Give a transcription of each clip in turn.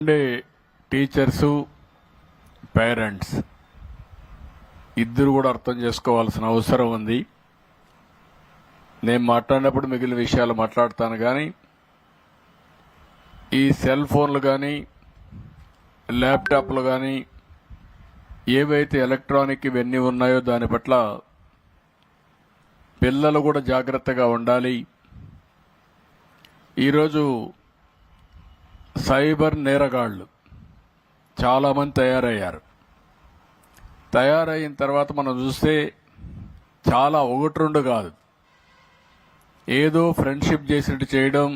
ఉండే teachers parents ఇద్దరు కూడా అర్థం చేసుకోవాల్సిన అవసరం ఉంది. నేను మాట్లాడినప్పుడు మిగిలిన విషయాలు మాట్లాడతాను, కానీ ఈ సెల్ ఫోన్లు కానీ ల్యాప్టాప్లు కానీ ఏవైతే ఎలక్ట్రానిక్ ఇవన్నీ ఉన్నాయో దాని పట్ల పిల్లలు కూడా జాగ్రత్తగా ఉండాలి. ఈరోజు సైబర్ నేరగాళ్లు చాలామంది తయారైన తర్వాత మనం చూస్తే చాలా ఒకటి రెండు కాదు, ఏదో ఫ్రెండ్షిప్ చేసినట్టు చేయడం,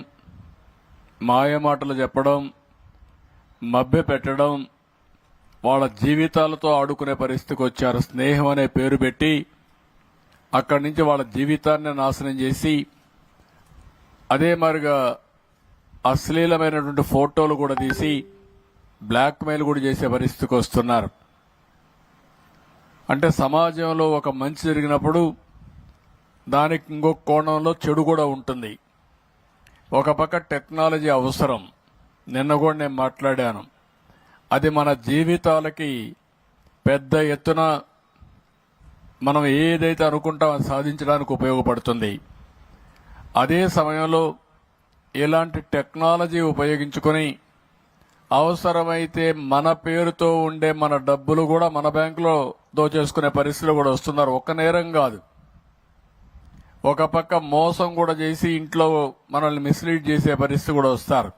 మాయమాటలు చెప్పడం, మభ్య పెట్టడం, వాళ్ళ జీవితాలతో ఆడుకునే పరిస్థితికి వచ్చారు. స్నేహం అనే పేరు పెట్టి అక్కడి నుంచి వాళ్ళ జీవితాన్ని నాశనం చేసి అదే మరిగా అశ్లీలమైనటువంటి ఫోటోలు కూడా తీసి బ్లాక్మెయిల్ కూడా చేసే పరిస్థితికి వస్తున్నారు. అంటే సమాజంలో ఒక మంచి జరిగినప్పుడు దానికి ఇంకొక కోణంలో చెడు కూడా ఉంటుంది. ఒక పక్క టెక్నాలజీ అవసరం, నిన్న కూడా నేను మాట్లాడాను, అది మన జీవితాలకి పెద్ద ఎత్తున మనం ఏదైతే అనుకుంటామో అది సాధించడానికి ఉపయోగపడుతుంది. అదే సమయంలో ఇలాంటి టెక్నాలజీ ఉపయోగించుకొని అవసరమైతే మన పేరుతో ఉండే మన డబ్బులు కూడా మన బ్యాంకులో దోచేసుకునే పరిస్థితులు కూడా వస్తున్నారు. ఒక్క నేరం కాదు, ఒక పక్క మోసం కూడా చేసి ఇంట్లో మనల్ని మిస్లీడ్ చేసే పరిస్థితి కూడా వస్తారు.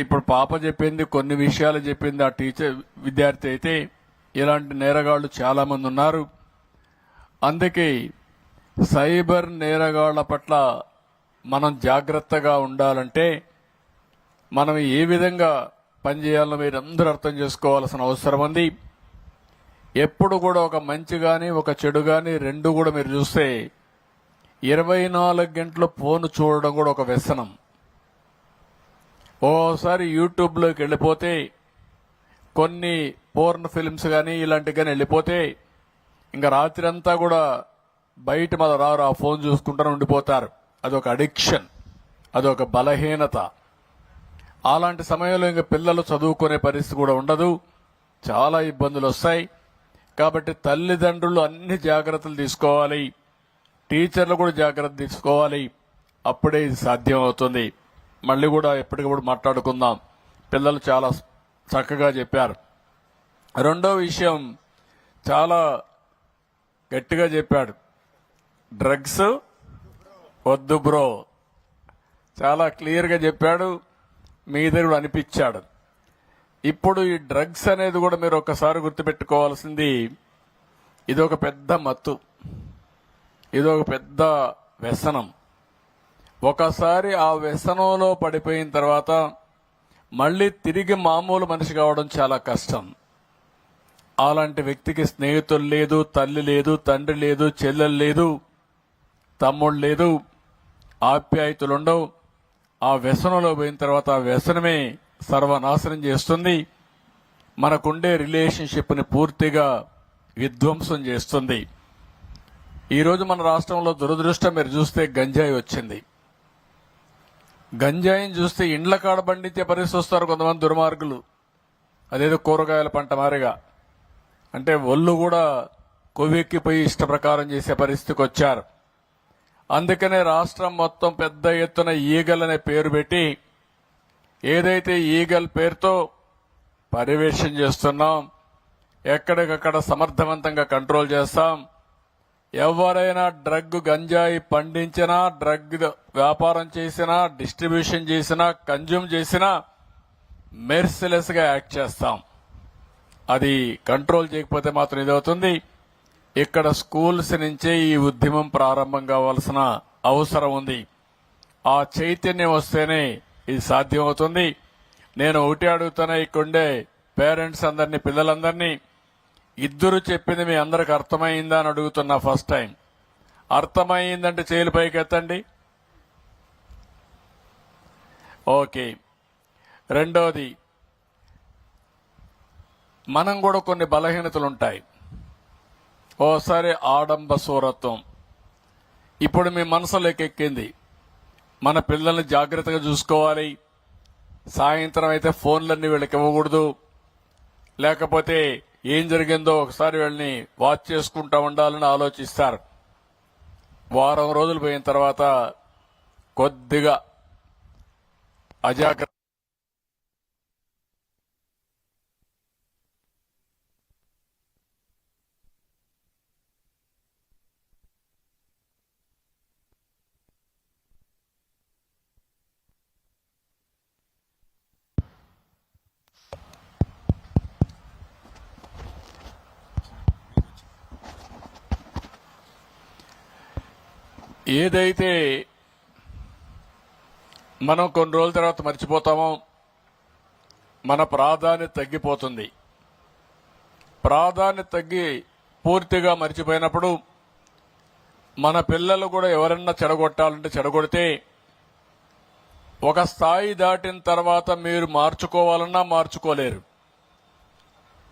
ఇప్పుడు పాప చెప్పింది, కొన్ని విషయాలు చెప్పింది ఆ టీచర్ విద్యార్థి అయితే, ఇలాంటి నేరగాళ్లు చాలా మంది ఉన్నారు. అందుకే సైబర్ నేరగాళ్ల పట్ల మనం జాగ్రత్తగా ఉండాలంటే మనం ఏ విధంగా పనిచేయాలో మీరు అందరూ అర్థం చేసుకోవాల్సిన అవసరం ఉంది. ఎప్పుడు కూడా ఒక మంచి కానీ ఒక చెడు కానీ రెండు కూడా మీరు చూస్తే 24 గంటలు ఫోన్ చూడడం కూడా ఒక వ్యసనం. ఓసారి యూట్యూబ్లోకి వెళ్ళిపోతే కొన్ని పోర్న్ ఫిల్మ్స్ కానీ ఇలాంటివి కానీ వెళ్ళిపోతే ఇంకా రాత్రి అంతా కూడా బయట మన రారు, ఆ ఫోన్ చూసుకుంటూ ఉండిపోతారు. అదొక అడిక్షన్, అదొక బలహీనత. అలాంటి సమయంలో ఇంకా పిల్లలు చదువుకునే పరిస్థితి కూడా ఉండదు, చాలా ఇబ్బందులు వస్తాయి. కాబట్టి తల్లిదండ్రులు అన్ని జాగ్రత్తలు తీసుకోవాలి, టీచర్లు కూడా జాగ్రత్త తీసుకోవాలి. అప్పుడే ఇది సాధ్యం అవుతుంది. మళ్ళీ కూడా ఎప్పటికప్పుడు మాట్లాడుకుందాం. పిల్లలు చాలా చక్కగా చెప్పారు. రెండో విషయం చాలా గట్టిగా చెప్పాడు, డ్రగ్స్ వద్దు బ్రో, చాలా క్లియర్గా చెప్పాడు, మీ దగ్గర కూడా అనిపించాడు. ఇప్పుడు ఈ డ్రగ్స్ అనేది కూడా మీరు ఒకసారి గుర్తుపెట్టుకోవాల్సింది, ఇదొక పెద్ద మత్తు, ఇదొక పెద్ద వ్యసనం. ఒకసారి ఆ వ్యసనంలో పడిపోయిన తర్వాత మళ్ళీ తిరిగి మామూలు మనిషి కావడం చాలా కష్టం. అలాంటి వ్యక్తికి స్నేహితులు లేదు, తల్లి లేదు, తండ్రి లేదు, చెల్లెలు లేదు, తమ్ముడు లేదు, ఆప్యాయతలు ఉండవు. ఆ వ్యసనంలో పోయిన తర్వాత ఆ వ్యసనమే సర్వనాశనం చేస్తుంది, మనకుండే రిలేషన్షిప్ని పూర్తిగా విధ్వంసం చేస్తుంది. ఈరోజు మన రాష్ట్రంలో దురదృష్టం మీరు చూస్తే గంజాయి వచ్చింది. గంజాయిని చూస్తే ఇండ్ల కాడ పండించే పరిస్థితి వస్తారు కొంతమంది దుర్మార్గులు, అదేదో కూరగాయల పంట మారిగా. అంటే ఒళ్ళు కూడా కొవ్వెక్కిపోయి ఇష్ట ప్రకారం చేసే పరిస్థితికి వచ్చారు. అందుకనే రాష్ట్రం మొత్తం పెద్ద ఎత్తున ఈగల్ అనే పేరు పెట్టి, ఏదైతే ఈగల్ పేరుతో పర్యవేక్షణ చేస్తున్నాం, ఎక్కడికక్కడ సమర్థవంతంగా కంట్రోల్ చేస్తాం. ఎవరైనా డ్రగ్ గంజాయి పండించినా, డ్రగ్ వ్యాపారం చేసినా, డిస్ట్రిబ్యూషన్ చేసినా, కన్జ్యూమ్ చేసినా మెర్సిలెస్ గా యాక్ట్ చేస్తాం. అది కంట్రోల్ చేయకపోతే మాత్రం ఇదవుతుంది. ఇక్కడ స్కూల్స్ నుంచే ఈ ఉద్యమం ప్రారంభం కావాల్సిన అవసరం ఉంది. ఆ చైతన్యం వస్తేనే ఇది సాధ్యమవుతుంది. నేను ఒకటి అడుగుతున్నా, ఇక్కడుండే పేరెంట్స్ అందరినీ, పిల్లలందరినీ, ఇద్దరు చెప్పింది మీ అందరికి అర్థమైందా అని అడుగుతున్నా. ఫస్ట్ టైం అర్థమైందంటే చేతులు పైకి ఎత్తండి. ఓకే. రెండోది, మనం కూడా కొన్ని బలహీనతలు ఉంటాయి. ఓసారి ఆడంబ సూరత్వం ఇప్పుడు మీ మనసులోకి ఎక్కింది. మన పిల్లల్ని జాగ్రత్తగా చూసుకోవాలి, సాయంత్రం అయితే ఫోన్లన్నీ వీళ్ళకి ఇవ్వకూడదు, లేకపోతే ఏం జరిగిందో ఒకసారి వీళ్ళని వాచ్ చేసుకుంటా ఉండాలని ఆలోచిస్తారు. వారం రోజులు పోయిన తర్వాత కొద్దిగా అజాగ్రత్త ఏదైతే మనం కొన్ని రోజుల తర్వాత మర్చిపోతామో మన ప్రాధాన్యత తగ్గిపోతుంది. ప్రాధాన్యత తగ్గి పూర్తిగా మర్చిపోయినప్పుడు మన పిల్లలు కూడా ఎవరన్నా చెడగొట్టాలంటే చెడగొడితే ఒక స్థాయి దాటిన తర్వాత మీరు మార్చుకోవాలన్నా మార్చుకోలేరు.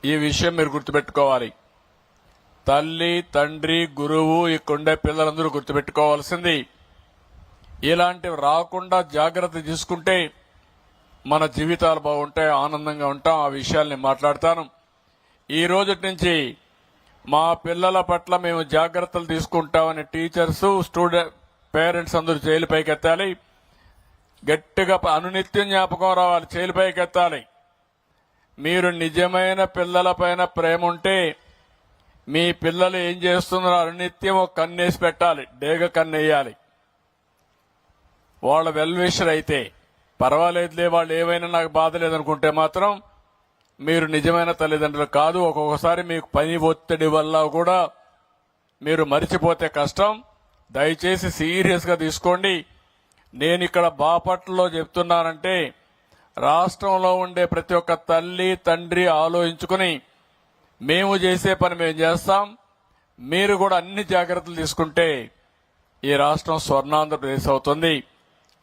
ఈ విషయం మీరు గుర్తుపెట్టుకోవాలి. తల్లి, తండ్రి, గురువు, ఇక్కడుండే పిల్లలందరూ గుర్తుపెట్టుకోవాల్సింది, ఇలాంటివి రాకుండా జాగ్రత్త తీసుకుంటే మన జీవితాలు బాగుంటాయి, ఆనందంగా ఉంటాం. ఆ విషయాల్ని మాట్లాడతాను. ఈ రోజు నుంచి మా పిల్లల పట్ల మేము జాగ్రత్తలు తీసుకుంటామని టీచర్స్, స్టూడెంట్, పేరెంట్స్ అందరూ చేయిలపైకి ఎత్తాలి. గట్టిగా అనునిత్యం జ్ఞాపకం రావాలి, చేయిలపైకి ఎత్తాలి. మీరు నిజమైన పిల్లలపైన ప్రేమ ఉంటే మీ పిల్లలు ఏం చేస్తున్నారో అనునిత్యం ఒక కన్నేసి పెట్టాలి, డేగ కన్నేయాలి. వాళ్ళ వెల్విషర్ అయితే పర్వాలేదులే, వాళ్ళు ఏమైనా నాకు బాధ లేదనుకుంటే మాత్రం మీరు నిజమైన తల్లిదండ్రులు కాదు. ఒక్కొక్కసారి మీకు పని ఒత్తిడి వల్ల కూడా మీరు మరిచిపోతే కష్టం. దయచేసి సీరియస్ గా తీసుకోండి. నేను ఇక్కడ బాపట్లలో చెప్తున్నానంటే రాష్ట్రంలో ఉండే ప్రతి ఒక్క తల్లి, తండ్రి ఆలోచించుకుని మేము చేసే పని మేము చేస్తాం. మీరు కూడా అన్ని జాగ్రత్తలు తీసుకుంటే ఈ రాష్ట్రం స్వర్ణాంధ్రప్రదేశ్ అవుతుంది.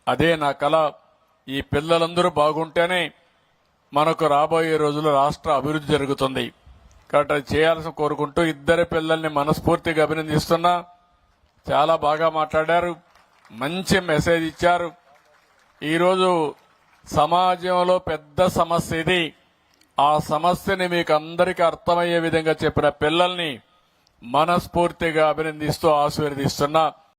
అదే నా కల. ఈ పిల్లలందరూ బాగుంటేనే మనకు రాబోయే రోజుల్లో రాష్ట్ర అభివృద్ధి జరుగుతుంది. కాబట్టి అది చేయాల్సి కోరుకుంటూ ఇద్దరు పిల్లల్ని మనస్ఫూర్తిగా అభినందిస్తున్నా. చాలా బాగా మాట్లాడారు, మంచి మెసేజ్ ఇచ్చారు. ఈరోజు సమాజంలో పెద్ద సమస్య ఇది. ఆ సమస్యని మీకు అందరికీ అర్థమయ్యే విధంగా చెప్పిన పిల్లల్ని మనస్ఫూర్తిగా అభినందిస్తూ ఆశీర్వదిస్తున్నా.